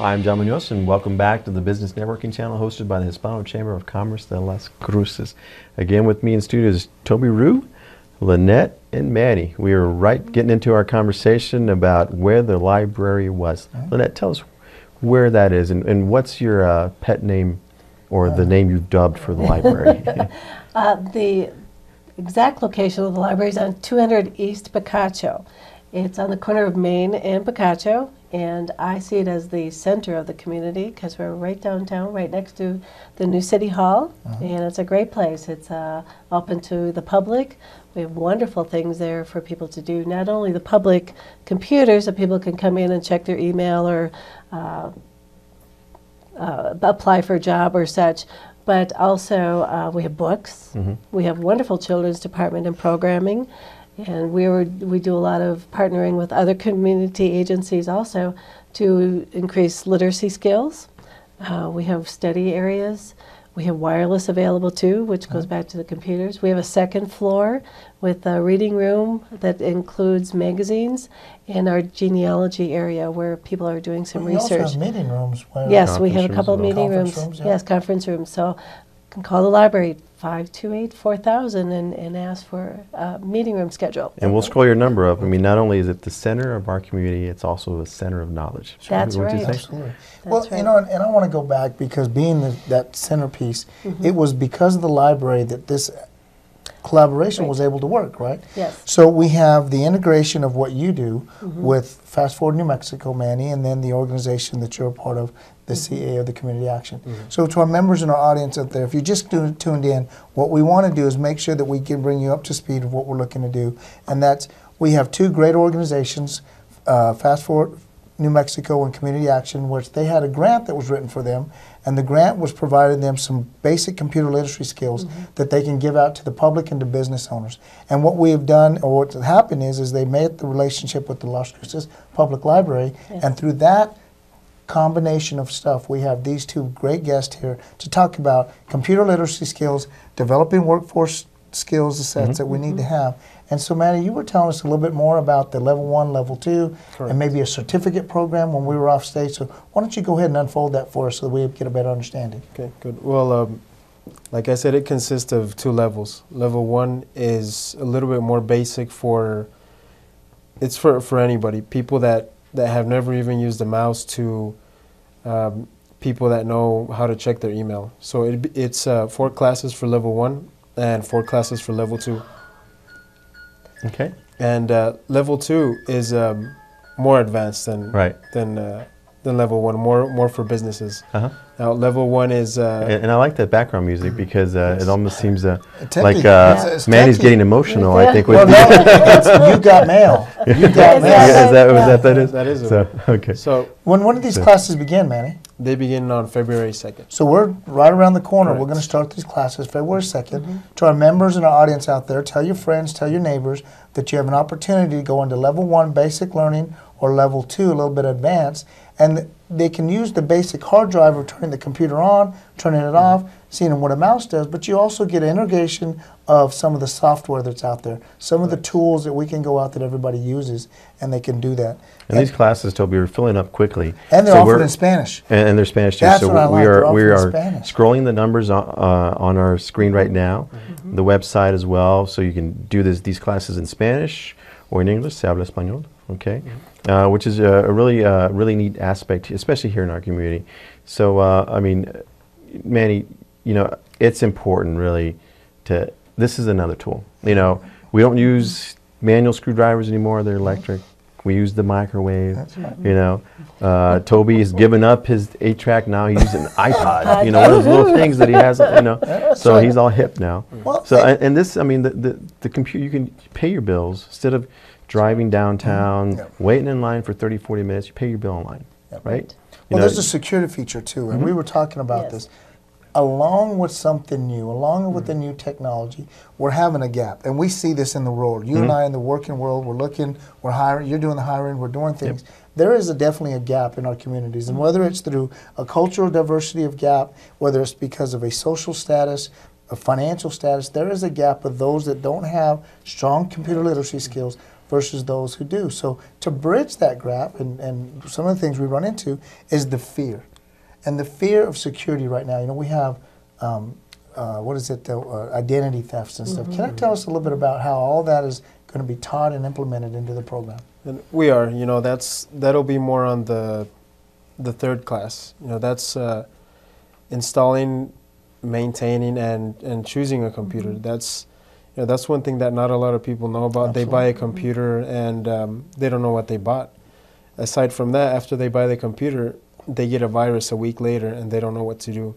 I'm John Munoz, and welcome back to the Business Networking Channel hosted by the Hispano Chamber of Commerce de las Cruces. Again, with me in studio is Toby Rue, Lynette, and Manny. We are getting into our conversation about where the library was. Lynette, tell us where that is, and what's your pet name or the name you've dubbed for the library? The exact location of the library is on 200 East Picacho. It's on the corner of Main and Picacho, and I see it as the center of the community because we're right downtown, right next to the new City Hall, and it's a great place. It's open to the public. We have wonderful things there for people to do. Not only the public computers that people can come in and check their email or apply for a job or such, but also we have books. We have wonderful children's department and programming. And we do a lot of partnering with other community agencies also to increase literacy skills. We have study areas. We have wireless available too, which goes back to the computers. We have a second floor with a reading room that includes magazines, and our genealogy area where people are doing some research. We also have meeting rooms. Yes, we have a couple of meeting rooms. Yeah. Yes, conference rooms. So you can call the library 528-4000 and ask for a meeting room schedule. And we'll scroll your number up. I mean, not only is it the center of our community, it's also a center of knowledge. That's What'd you right. say? Absolutely. That's Well, right. you know, and I want to go back because being that centerpiece, it was because of the library that this collaboration was able to work, right? Yes. So we have the integration of what you do with Fast Forward New Mexico, Manny, and then the organization that you're a part of, the CA of the Community Action. So to our members in our audience out there, if you just tuned in, what we want to do is make sure that we can bring you up to speed of what we're looking to do. And that's, we have two great organizations, Fast Forward New Mexico and Community Action, which they had a grant that was written for them, and the grant was providing them some basic computer literacy skills that they can give out to the public and to business owners. And what we have done, or what's happened is they made the relationship with the Las Cruces Public Library, and through that combination of stuff, we have these two great guests here to talk about computer literacy skills, developing workforce skills, the sets that we need to have. And so, Manny, you were telling us a little bit more about the level 1, level 2, and maybe a certificate program when we were off stage. So why don't you go ahead and unfold that for us so that we get a better understanding? Okay, good. Well, like I said, it consists of 2 levels. Level 1 is a little bit more basic it's for anybody, people that have never even used a mouse to people that know how to check their email. So it's 4 classes for level 1 and 4 classes for level 2. Okay. And level 2 is more advanced than level 1, more for businesses. Now level 1 is and I like that background music because it almost seems like it's Manny's techie. getting emotional. I think with Well, no, it's You Got Mail. You Got Mail. is that is? that is So, okay. So When did these classes begin, Manny? they begin on February 2nd. So we're right around the corner. Correct. We're going to start these classes February 2nd. To our members and our audience out there, tell your friends, tell your neighbors that you have an opportunity to go into level 1 basic learning or level 2 a little bit advanced, and they can use the basic hard drive of turning the computer on, turning it off, seeing what a mouse does, but you also get an integration of some of the software that's out there, some of the tools that we can go out that everybody uses, and they can do that. And these classes, Toby, are filling up quickly. And they're So offered in Spanish. And they're Spanish too. That's So what I like. we They're are offered in Spanish. scrolling the numbers on our screen right now, the website as well. So you can do these classes in Spanish or in English, se habla español, okay? Which is a really neat aspect, especially here in our community. So I mean, Manny, you know, it's important really this is another tool. You know, we don't use manual screwdrivers anymore, they're electric. We use the microwave. That's right. You know, Toby has given up his 8-track now. He uses an iPod. You know, one of those little things that he has. You know, so he's all hip now. Well, So and this, I mean, the computer, you can pay your bills instead of driving downtown, waiting in line for 30, 40 minutes. You pay your bill online, right? Well, there's a security feature too, and we were talking about this. Along with something new, along with the new technology, we're having a gap. And we see this in the world. You and I in the working world, we're looking, we're hiring, you're doing the hiring, we're doing things. There is definitely a gap in our communities. And whether it's through a cultural diversity of gap, whether it's because of a social status, financial status, there is a gap of those that don't have strong computer literacy skills versus those who do. So to bridge that gap, and some of the things we run into is the fear. And the fear of security right now. You know, we have, identity thefts and stuff. Can I tell us a little bit about how all that is going to be taught and implemented into the program? And we are, you know, that'll be more on the third class. You know, that's installing, maintaining, and choosing a computer. That's, you know, that's one thing that not a lot of people know about. Absolutely. They buy a computer and they don't know what they bought. Aside from that, after they buy the computer, they get a virus a week later and they don't know what to do.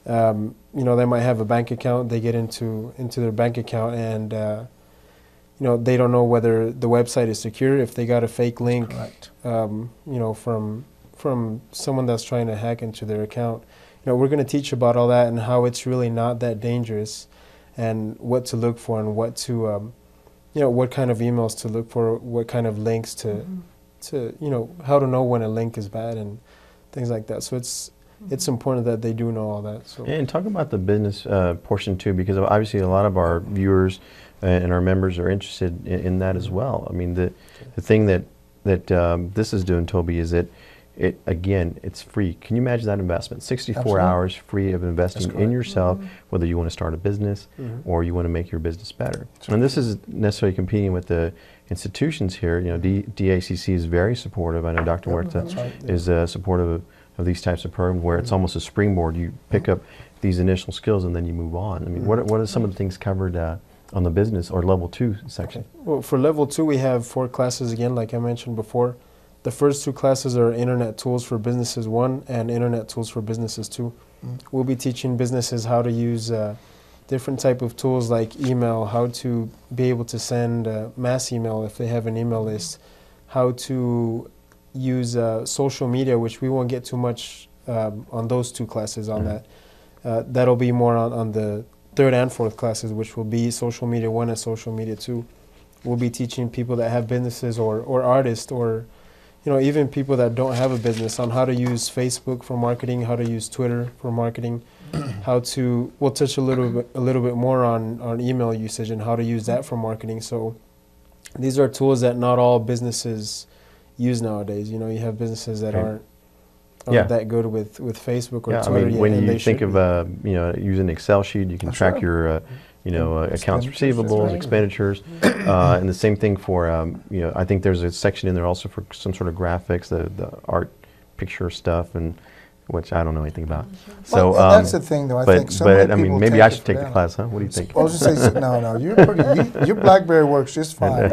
You know, they might have a bank account. They get into their bank account and you know, they don't know whether the website is secure. If they got a fake link, you know, from someone that's trying to hack into their account. You know, we're going to teach about all that and how it's really not that dangerous, and what to look for, and what to, you know, what kind of emails to look for, what kind of links to, you know, how to know when a link is bad and things like that. So it's important that they do know all that. So. And talk about the business portion too, because obviously a lot of our viewers and our members are interested in that as well. I mean, the thing that this is doing, Toby, is that it's free. Can you imagine that investment? 64 Absolutely. hours free of investing in yourself, whether you want to start a business or you want to make your business better. And this isn't necessarily competing with the institutions here. You know, DACC is very supportive. I know Dr. Huerta is supportive of these types of programs where it's almost a springboard. You pick up these initial skills and then you move on. I mean, what are some of the things covered on the business or level 2 section? Okay. Well, for level 2, we have 4 classes again, like I mentioned before. The first 2 classes are Internet Tools for Businesses 1 and Internet Tools for Businesses 2. We'll be teaching businesses how to use different type of tools like email, how to be able to send mass email if they have an email list, how to use social media, which we won't get too much on those 2 classes on that. That'll be more on the 3rd and 4th classes, which will be Social Media 1 and Social Media 2. We'll be teaching people that have businesses or artists or, you know, even people that don't have a business on how to use Facebook for marketing, how to use Twitter for marketing, we'll touch a little bit more on email usage and how to use that for marketing. So these are tools that not all businesses use nowadays. You know, you have businesses that aren't that good with Facebook or Twitter. I mean, when you think of you know, using an Excel sheet, you can track your you know, accounts receivables, expenditures, and the same thing for you know, I think there's a section in there also for some sort of graphics, the art picture stuff, and which I don't know anything about. So that's the thing, though. I think so many I mean, people maybe take I it should for take the granted. class, huh? What do you think? I was going to say, no, you're pretty. Your BlackBerry works just fine.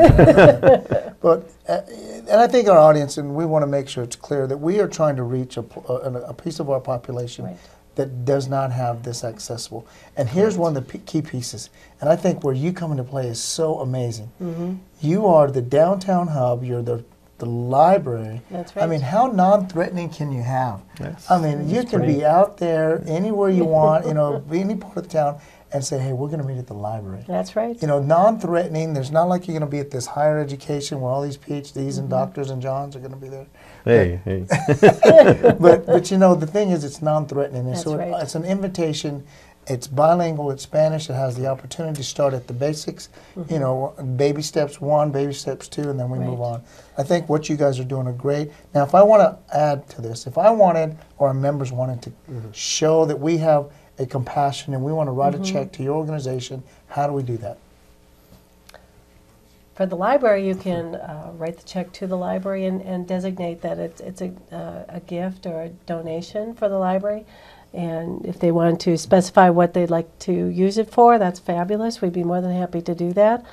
But and I think our audience, and we want to make sure it's clear that we are trying to reach a piece of our population that does not have this accessible. And here's one of the key pieces. And I think where you come into play is so amazing. You are the downtown hub. You're the library. That's right. I mean, how non-threatening can you have? I mean, you can pretty be out there anywhere you want, you know, any part of the town, and say, hey, we're going to meet at the library. That's right. You know, non-threatening. There's not like you're going to be at this higher education where all these PhDs and doctors and Johns are going to be there. Hey. But you know, the thing is, it's non-threatening. And That's so right. it's an invitation. It's bilingual. It's Spanish. It has the opportunity to start at the basics. You know, baby steps 1, baby steps 2, and then we move on. I think what you guys are doing are great. Now, if I want to add to this, if I wanted, or our members wanted to show that we have a compassion and we want to write a check to your organization, how do we do that? For the library, you can write the check to the library and designate that it's a gift or a donation for the library. And if they want to specify what they'd like to use it for, that's fabulous. We'd be more than happy to do that.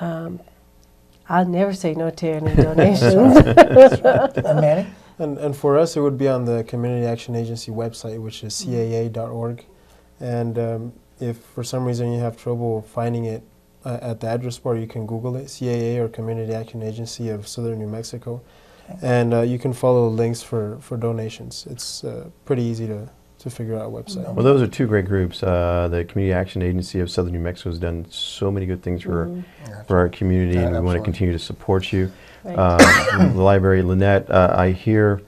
I'll never say no to any donations. And Manny? And for us, it would be on the Community Action Agency website, which is caa.org. And if for some reason you have trouble finding it at the address bar, you can Google it, CAA or Community Action Agency of Southern New Mexico. And you can follow the links for donations. It's pretty easy to figure out a website. Well, those are 2 great groups. The Community Action Agency of Southern New Mexico has done so many good things for our community, and we want to continue to support you. The library, Lynette, I hear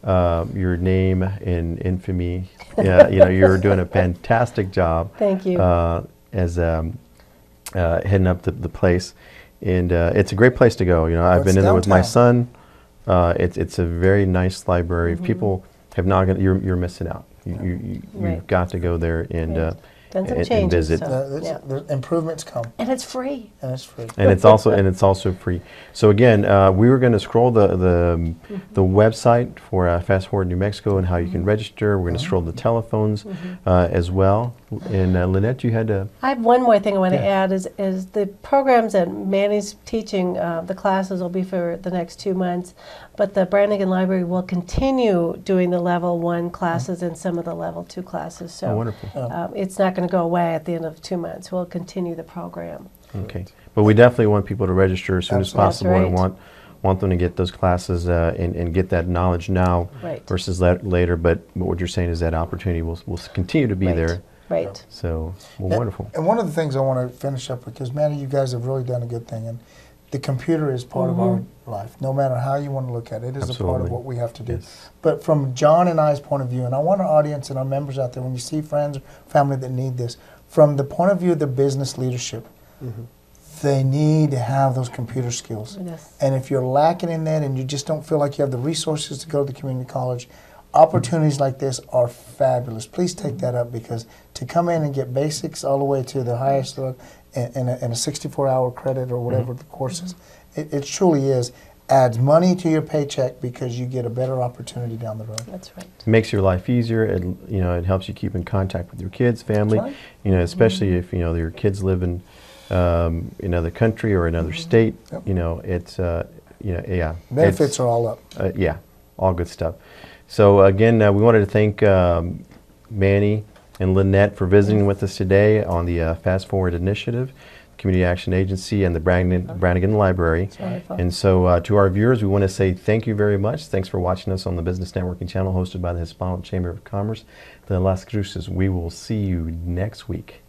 your name in infamy. Yeah, you know, you're doing a fantastic job. Thank you. As heading up the place, and it's a great place to go. You know, I've been in there with my son. It's a very nice library. If people have not gone, you're missing out. You've got to go there and Done some and changes, visit. so, The improvements come, and it's free. and it's free. And it's also free. So again, we were going to scroll the website for Fast Forward New Mexico and how you can register. We're going to scroll the telephones as well. And Lynette, you had to. I have one more thing I want to add is the programs that Manny's teaching, the classes will be for the next 2 months, but the Brannigan Library will continue doing the level 1 classes and some of the level 2 classes. So Oh, wonderful. it's not going to go away at the end of 2 months. We'll continue the program. Okay, but we definitely want people to register as soon as Absolutely. possible, That's and right. want them to get those classes and get that knowledge now Right. versus later. But what you're saying is that opportunity will continue to be Right. there. Right. So, well, And- wonderful. And one of the things I want to finish up with, because Manny, you guys have really done a good thing, and the computer is part of our life, no matter how you want to look at it. It is a part of Absolutely. what we have to do. Yes. But from John and I's point of view, and I want our audience and our members out there, when you see friends or family that need this, from the point of view of the business leadership, they need to have those computer skills. Yes. And if you're lacking in that and you just don't feel like you have the resources to go to the community college, opportunities like this are fabulous. Please take that up, because to come in and get basics all the way to the highest level in a 64-hour credit or whatever the course is, it truly is, adds money to your paycheck because you get a better opportunity down the road. That's right. It makes your life easier. It helps you keep in contact with your kids, family. right. You know, especially if your kids live in another country or another state. Yep. You know, it's yeah. Benefits are all up. Yeah, all good stuff. So again, we wanted to thank Manny and Lynette for visiting with us today on the Fast Forward Initiative, Community Action Agency, and the Brannigan Library. Wonderful. And so to our viewers, we want to say thank you very much. Thanks for watching us on the Business Networking channel hosted by the Hispano Chamber of Commerce, the Las Cruces. We will see you next week.